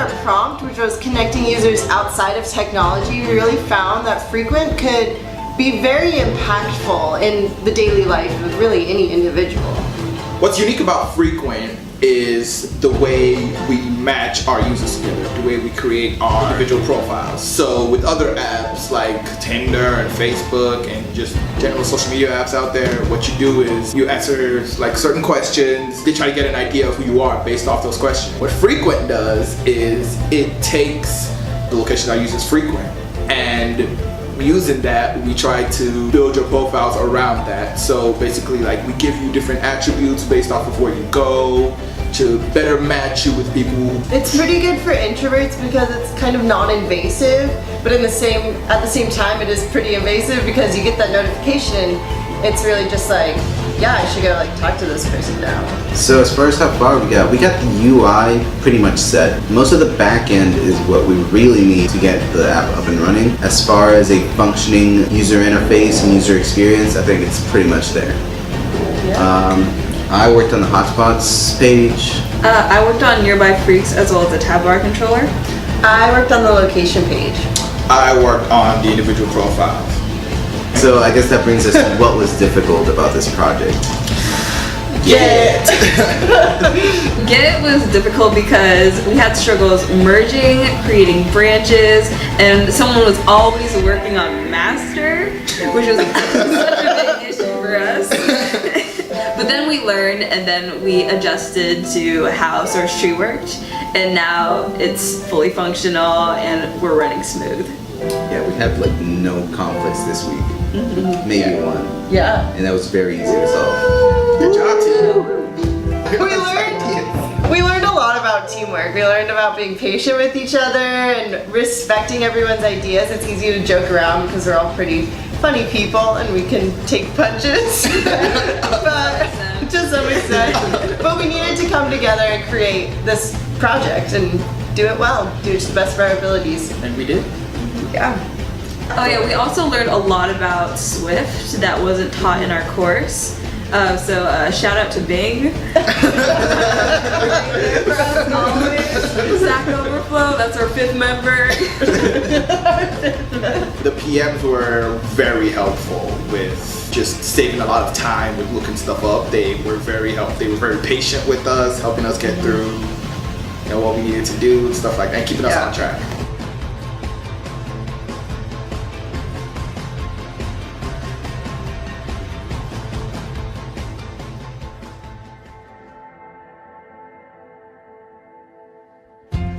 our prompt, which was connecting users outside of technology, we really found that Freakwent could be very impactful in the daily life of really any individual. What's unique about Freakwent is the way we match our users together, the way we create our individual profiles. So with other apps like Tinder and Facebook and just general social media apps out there, what you do is you answer like certain questions. They try to get an idea of who you are based off those questions. What Freakwent does is it takes the location our users frequent, and using that, we try to build your profiles around that. So basically, like, we give you different attributes based off of where you go to better match you with people. It's pretty good for introverts because it's kind of non-invasive, but at the same time, it is pretty invasive because you get that notification. It's really just like, yeah, I should go like talk to this person now. So as far as how far we got the UI pretty much set. Most of the back end is what we really need to get the app up and running. As far as a functioning user interface and user experience, I think it's pretty much there. Yeah. I worked on the hotspots page. I worked on nearby freaks as well as the tab bar controller. I worked on the location page. I worked on the individual profiles. So I guess that brings us to what was difficult about this project. Get Get was difficult because we had struggles merging, creating branches, and someone was always working on master, which was such a big issue for us. But then we learned, and then we adjusted to how source tree worked, and now it's fully functional and we're running smooth. Yeah, we had like no conflicts this week. Maybe one. Yeah. And that was very easy to solve. Good job, team. We learned a lot about teamwork. We learned about being patient with each other and respecting everyone's ideas. It's easy to joke around because we're all pretty funny people and we can take punches. But to some extent. But we needed to come together and create this project and do it well, do it to the best of our abilities. And we did. Yeah. Oh yeah, we also learned a lot about Swift that wasn't taught in our course. So shout out to Bing. Stack Overflow, that's our 5th member. The PMs were very helpful with just saving a lot of time with looking stuff up. They were very helpful. They were very patient with us, helping us get through what we needed to do and stuff like that, keeping us on track.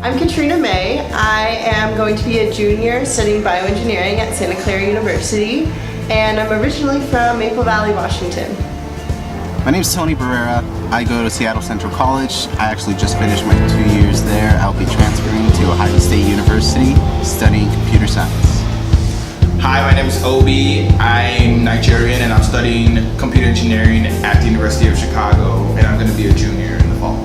I'm Katrina May. I am going to be a junior studying bioengineering at Santa Clara University, and I'm originally from Maple Valley, Washington. My name is Tony Barrera. I go to Seattle Central College. I actually just finished my 2 years there. I'll be transferring to Ohio State University, studying computer science. Hi, my name is Obi. I'm Nigerian and I'm studying computer engineering at the University of Chicago, and I'm going to be a junior in the fall.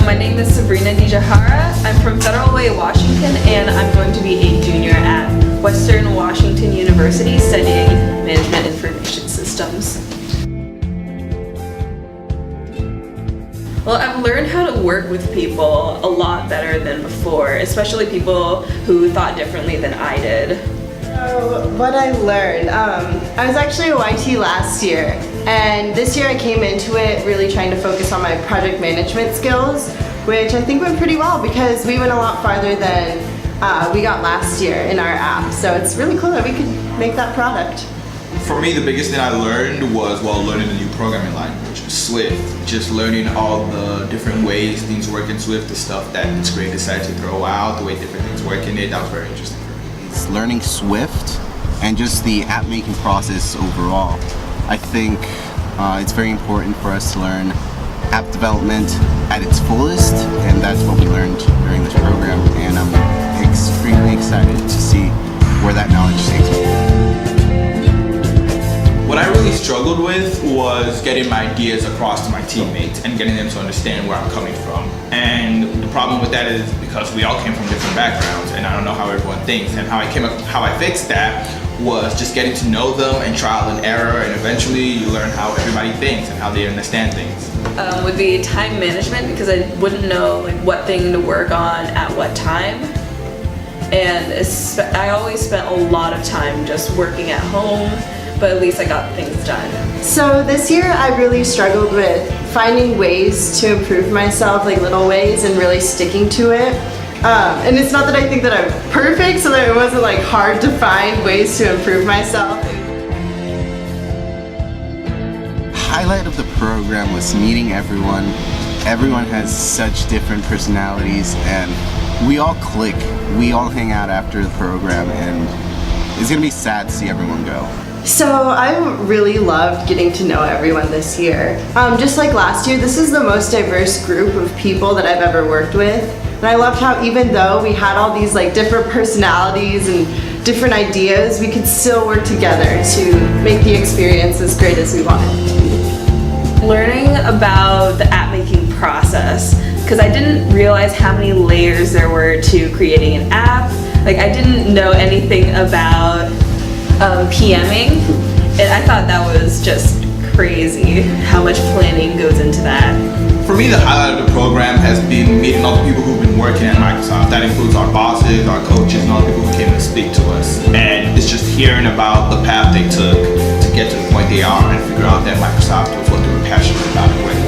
My name is Sabrina Dijahara. I'm from Federal Way, Washington, and I'm going to be a junior at Western Washington University studying Management Information Systems. Well, I've learned how to work with people a lot better than before, especially people who thought differently than I did. So what I learned, I was actually a YT last year, and this year I came into it really trying to focus on my project management skills, which I think went pretty well because we went a lot farther than we got last year in our app. So it's really cool that we could make that product. For me, the biggest thing I learned was while learning a new programming language, Swift. Just learning all the different ways things work in Swift, the stuff that it's great decided to throw out, the way different things work in it, that was very interesting for me. It's learning Swift and just the app making process overall. I think it's very important for us to learn app development at its fullest, and that's what we learned during this program, and I'm extremely excited to see where that knowledge takes me. What I really struggled with was getting my ideas across to my teammates and getting them to understand where I'm coming from. And the problem with that is because we all came from different backgrounds and I don't know how everyone thinks, and how I fixed that was just getting to know them and trial and error, and eventually you learn how everybody thinks and how they understand things. would be time management, because I wouldn't know like what thing to work on at what time. And I always spent a lot of time just working at home, but at least I got things done. So this year I really struggled with finding ways to improve myself, like little ways, and really sticking to it. And it's not that I think that I'm perfect, so that it wasn't like hard to find ways to improve myself. Highlight of the program was meeting everyone. Everyone has such different personalities, and we all click. We all hang out after the program, and it's gonna be sad to see everyone go. So I really loved getting to know everyone this year. Just like last year, this is the most diverse group of people that I've ever worked with. And I loved how even though we had all these like different personalities and different ideas, we could still work together to make the experience as great as we wanted it to be. Learning about the app making process, because I didn't realize how many layers there were to creating an app. Like I didn't know anything about PMing, and I thought that was just crazy how much planning goes into that. For me, the highlight of the program has been meeting all the people who've been working at Microsoft. That includes our bosses, our coaches, and all the people who came to speak to us. And it's just hearing about the path they took to get to the point they are and figure out that Microsoft was what they were passionate about and where they